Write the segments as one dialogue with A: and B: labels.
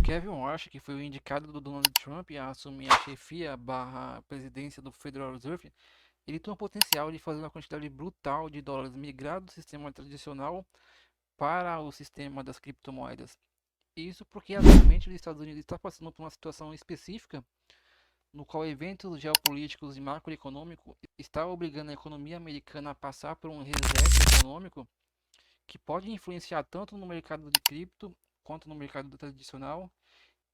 A: Kevin Warsh, que foi o indicado do Donald Trump a assumir a chefia barra presidência do Federal Reserve, ele tem o potencial de fazer uma quantidade brutal de dólares migrar do sistema tradicional para o sistema das criptomoedas. Isso porque atualmente os Estados Unidos está passando por uma situação específica no qual eventos geopolíticos e macroeconômicos está obrigando a economia americana a passar por um reset econômico que pode influenciar tanto no mercado de cripto quanto no mercado tradicional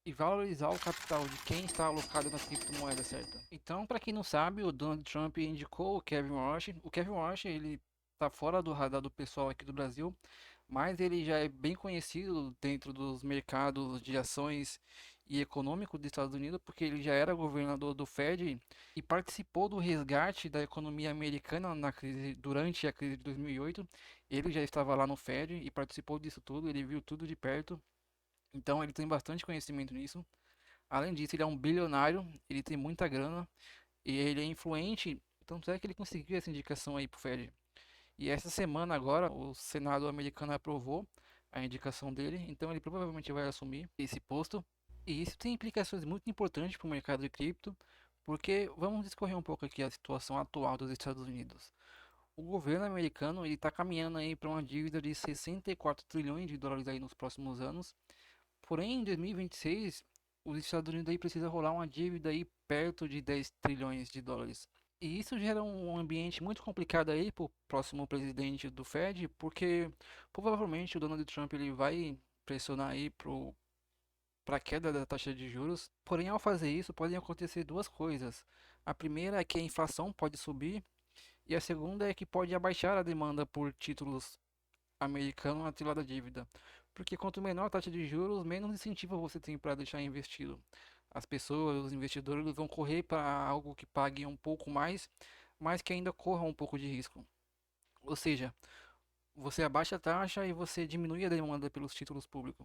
A: e valorizar o capital de quem está alocado na criptomoeda certa. Então, para quem não sabe, o Donald Trump indicou o Kevin Warsh. O Kevin Warsh, ele está fora do radar do pessoal aqui do Brasil, mas ele já é bem conhecido dentro dos mercados de ações e econômico dos Estados Unidos, porque ele já era governador do Fed e participou do resgate da economia americana na crise, durante a crise de 2008. Ele já estava lá no Fed e participou disso tudo, ele viu tudo de perto. Então ele tem bastante conhecimento nisso. Além disso, ele é um bilionário, ele tem muita grana e ele é influente, tanto é que ele conseguiu essa indicação aí pro Fed. E essa semana agora o Senado americano aprovou a indicação dele, então ele provavelmente vai assumir esse posto. E isso tem implicações muito importantes para o mercado de cripto, porque vamos discorrer um pouco aqui a situação atual dos Estados Unidos. O governo americano ele está caminhando aí para uma dívida de 64 trilhões de dólares aí nos próximos anos. Porém, em 2026, os Estados Unidos aí precisa rolar uma dívida aí perto de 10 trilhões de dólares. E isso gera um ambiente muito complicado aí para o próximo presidente do Fed, porque provavelmente o Donald Trump ele vai pressionar aí para a queda da taxa de juros. Porém, ao fazer isso, podem acontecer duas coisas. A primeira é que a inflação pode subir, e a segunda é que pode abaixar a demanda por títulos americanos atrelado à dívida. Porque quanto menor a taxa de juros, menos incentivo você tem para deixar investido. As pessoas, os investidores vão correr para algo que pague um pouco mais, mas que ainda corra um pouco de risco. Ou seja, você abaixa a taxa e você diminui a demanda pelos títulos públicos.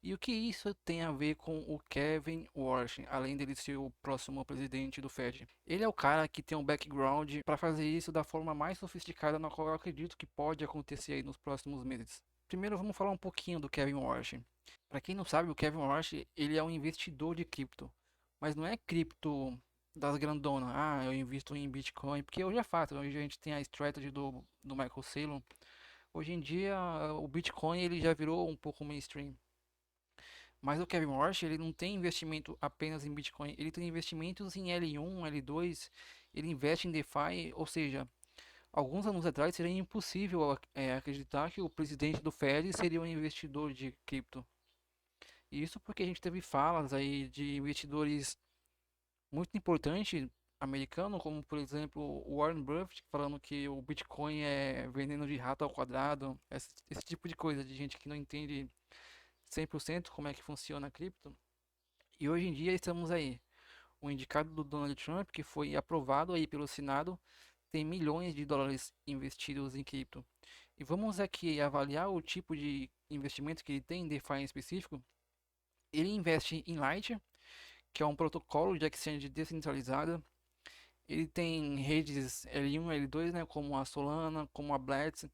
A: E o que isso tem a ver com o Kevin Warsh, além dele ser o próximo presidente do Fed? Ele é o cara que tem um background para fazer isso da forma mais sofisticada na qual eu acredito que pode acontecer aí nos próximos meses. Primeiro vamos falar um pouquinho do Kevin Warsh. Para quem não sabe, o Kevin Warsh, ele é um investidor de cripto, mas não é cripto das grandonas. Ah, eu invisto em Bitcoin, porque hoje é fato, hoje a gente tem a strategy do Michael Saylor. Hoje em dia o Bitcoin ele já virou um pouco mainstream. Mas o Kevin Warsh, ele não tem investimento apenas em Bitcoin, ele tem investimentos em L1, L2, ele investe em DeFi, ou seja, alguns anos atrás seria impossível acreditar que o presidente do Fed seria um investidor de cripto. E isso porque a gente teve falas aí de investidores muito importantes americanos, como por exemplo o Warren Buffett, falando que o Bitcoin é veneno de rato ao quadrado, esse tipo de coisa, de gente que não entende 100% como é que funciona a cripto. E hoje em dia estamos aí. O indicado do Donald Trump, que foi aprovado aí pelo Senado, tem milhões de dólares investidos em cripto. E vamos aqui avaliar o tipo de investimento que ele tem em DeFi em específico. Ele investe em Light, que é um protocolo de exchange descentralizada. Ele tem redes L1, L2, né, como a Solana, como a Blitz,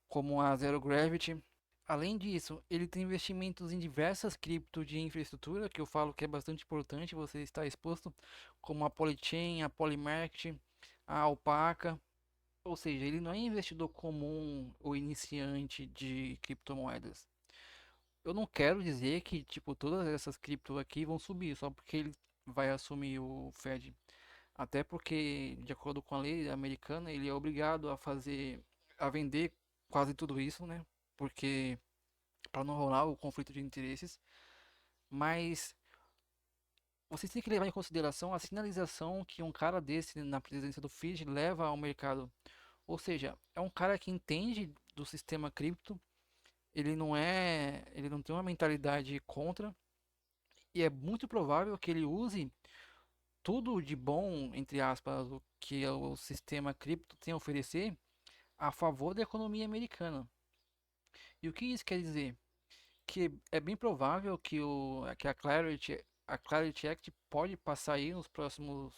A: como a Zero Gravity. Além disso, ele tem investimentos em diversas cripto de infraestrutura, que eu falo que é bastante importante você estar exposto, como a Polychain, a Polymarket, a Alpaca. Ou seja, ele não é investidor comum ou iniciante de criptomoedas. Eu não quero dizer que tipo todas essas cripto aqui vão subir só porque ele vai assumir o Fed. Até porque, de acordo com a lei americana, ele é obrigado a vender quase tudo isso, né? Porque para não rolar o conflito de interesses, mas vocês têm que levar em consideração a sinalização que um cara desse na presidência do FID leva ao mercado. Ou seja, é um cara que entende do sistema cripto, ele não tem uma mentalidade contra, e é muito provável que ele use tudo de bom, entre aspas, o que o sistema cripto tem a oferecer a favor da economia americana. E o que isso quer dizer? Que é bem provável que a Clarity Act pode passar aí nos próximos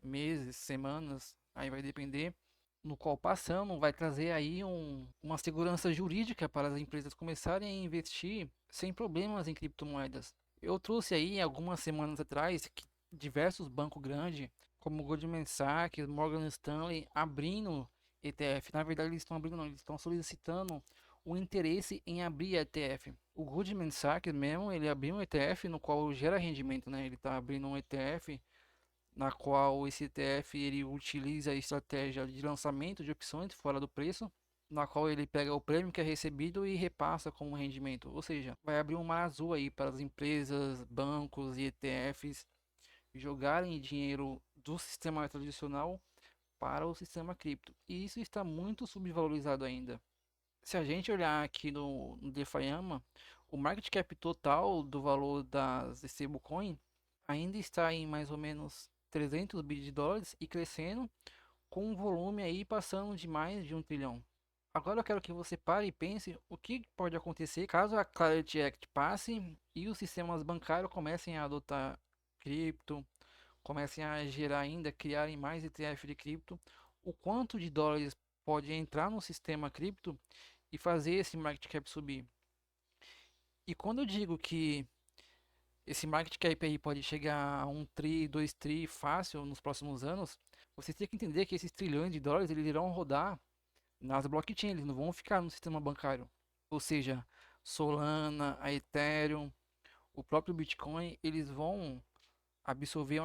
A: meses, semanas, aí vai depender, no qual passando vai trazer aí uma segurança jurídica para as empresas começarem a investir sem problemas em criptomoedas. Eu trouxe aí algumas semanas atrás que diversos bancos grandes, como Goldman Sachs, Morgan Stanley, abrindo ETF. Na verdade, eles estão abrindo, não, eles estão solicitando o interesse em abrir ETF. O Goldman Sachs mesmo, ele abriu um ETF no qual gera rendimento, né? Ele está abrindo um ETF na qual esse ETF ele utiliza a estratégia de lançamento de opções fora do preço, na qual ele pega o prêmio que é recebido e repassa como rendimento. Ou seja, vai abrir um mar azul aí para as empresas, bancos e ETFs jogarem dinheiro do sistema tradicional para o sistema cripto. E isso está muito subvalorizado ainda. Se a gente olhar aqui no DeFiAma, o market cap total do valor das stablecoin ainda está em mais ou menos 300 bilhões de dólares e crescendo, com um volume aí passando de mais de 1 trilhão. Agora eu quero que você pare e pense o que pode acontecer caso a Clarity Act passe e os sistemas bancários comecem a adotar cripto, comecem a gerar ainda, criarem mais ETF de cripto, o quanto de dólares pode entrar no sistema cripto e fazer esse market cap subir. E quando eu digo que esse market cap aí pode chegar a 1 tri, 2 tri fácil nos próximos anos, você tem que entender que esses trilhões de dólares eles irão rodar nas blockchains, eles não vão ficar no sistema bancário. Ou seja, Solana, a Ethereum, o próprio Bitcoin, eles vão absorver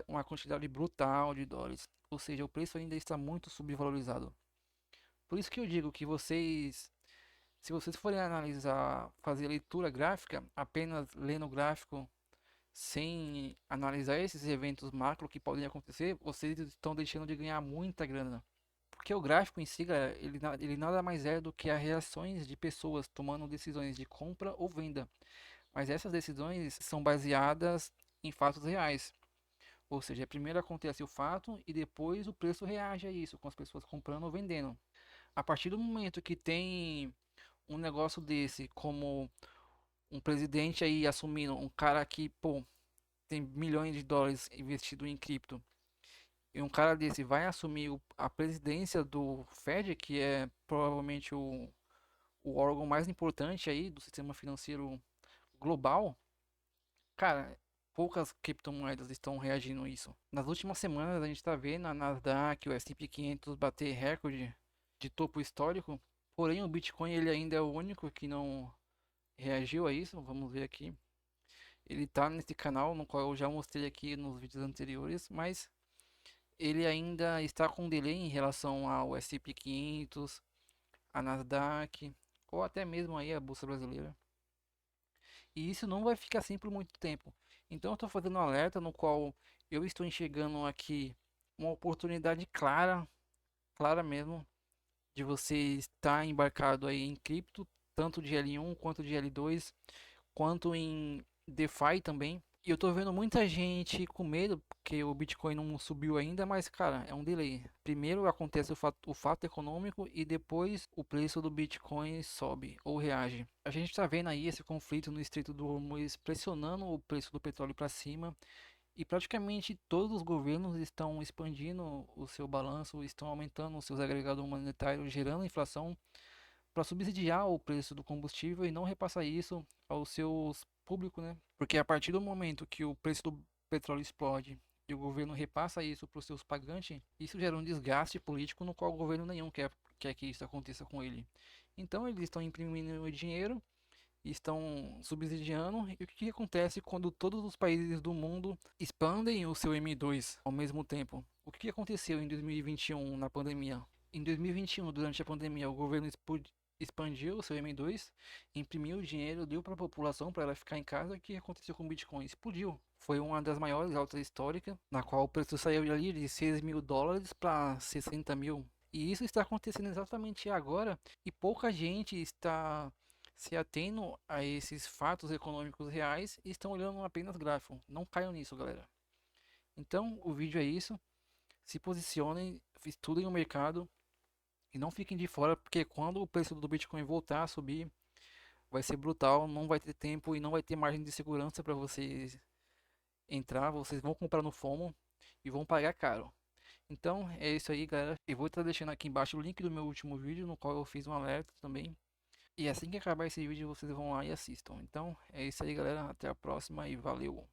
A: uma quantidade brutal de dólares. Ou seja, o preço ainda está muito subvalorizado. Por isso que eu digo que vocês, se vocês forem analisar, fazer leitura gráfica, apenas lendo o gráfico sem analisar esses eventos macro que podem acontecer, vocês estão deixando de ganhar muita grana. Porque o gráfico em si, galera, ele nada mais é do que as reações de pessoas tomando decisões de compra ou venda. Mas essas decisões são baseadas em fatos reais. Ou seja, primeiro acontece o fato e depois o preço reage a isso, com as pessoas comprando ou vendendo. A partir do momento que tem um negócio desse, como um presidente aí assumindo, um cara que, pô, tem milhões de dólares investido em cripto, e um cara desse vai assumir a presidência do Fed, que é provavelmente o órgão mais importante aí do sistema financeiro global, cara, poucas criptomoedas estão reagindo a isso. Nas últimas semanas a gente está vendo a Nasdaq, o S&P 500 bater recorde de topo histórico, porém o Bitcoin ele ainda é o único que não reagiu a isso. Vamos ver aqui. Ele está nesse canal no qual eu já mostrei aqui nos vídeos anteriores, mas ele ainda está com delay em relação ao S&P 500, a Nasdaq ou até mesmo aí a Bolsa Brasileira. E isso não vai ficar assim por muito tempo. Então eu estou fazendo um alerta no qual eu estou enxergando aqui uma oportunidade clara, clara mesmo, de você estar embarcado aí em cripto, tanto de L1 quanto de L2, quanto em DeFi também. E eu tô vendo muita gente com medo porque o Bitcoin não subiu ainda, mas cara, é um delay. Primeiro acontece o fato econômico e depois o preço do Bitcoin sobe ou reage. A gente está vendo aí esse conflito no Estreito do Hormuz pressionando o preço do petróleo para cima e praticamente todos os governos estão expandindo o seu balanço, estão aumentando os seus agregados monetários, gerando inflação para subsidiar o preço do combustível e não repassar isso aos seus públicos, né? Porque a partir do momento que o preço do petróleo explode e o governo repassa isso para os seus pagantes, isso gera um desgaste político no qual o governo nenhum quer que isso aconteça com ele. Então eles estão imprimindo dinheiro, estão subsidiando. E o que acontece quando todos os países do mundo expandem o seu M2 ao mesmo tempo? O que aconteceu em 2021 na pandemia? Em 2021, durante a pandemia, o governo expandiu o seu M2, imprimiu dinheiro, deu para a população para ela ficar em casa. O que aconteceu com o Bitcoin? Explodiu. Foi uma das maiores altas históricas, na qual o preço saiu ali de 6 mil dólares para 60 mil. E isso está acontecendo exatamente agora e pouca gente está se atendo a esses fatos econômicos reais e estão olhando apenas gráfico. Não caiam nisso, galera. Então, o vídeo é isso. Se posicionem, estudem o mercado e não fiquem de fora, porque quando o preço do Bitcoin voltar a subir, vai ser brutal, não vai ter tempo e não vai ter margem de segurança para vocês entrar. Vocês vão comprar no FOMO e vão pagar caro. Então, é isso aí, galera. Eu vou estar deixando aqui embaixo o link do meu último vídeo, no qual eu fiz um alerta também E assim que acabar esse vídeo, vocês vão lá e assistam. Então, é isso aí, galera. Até a próxima e valeu!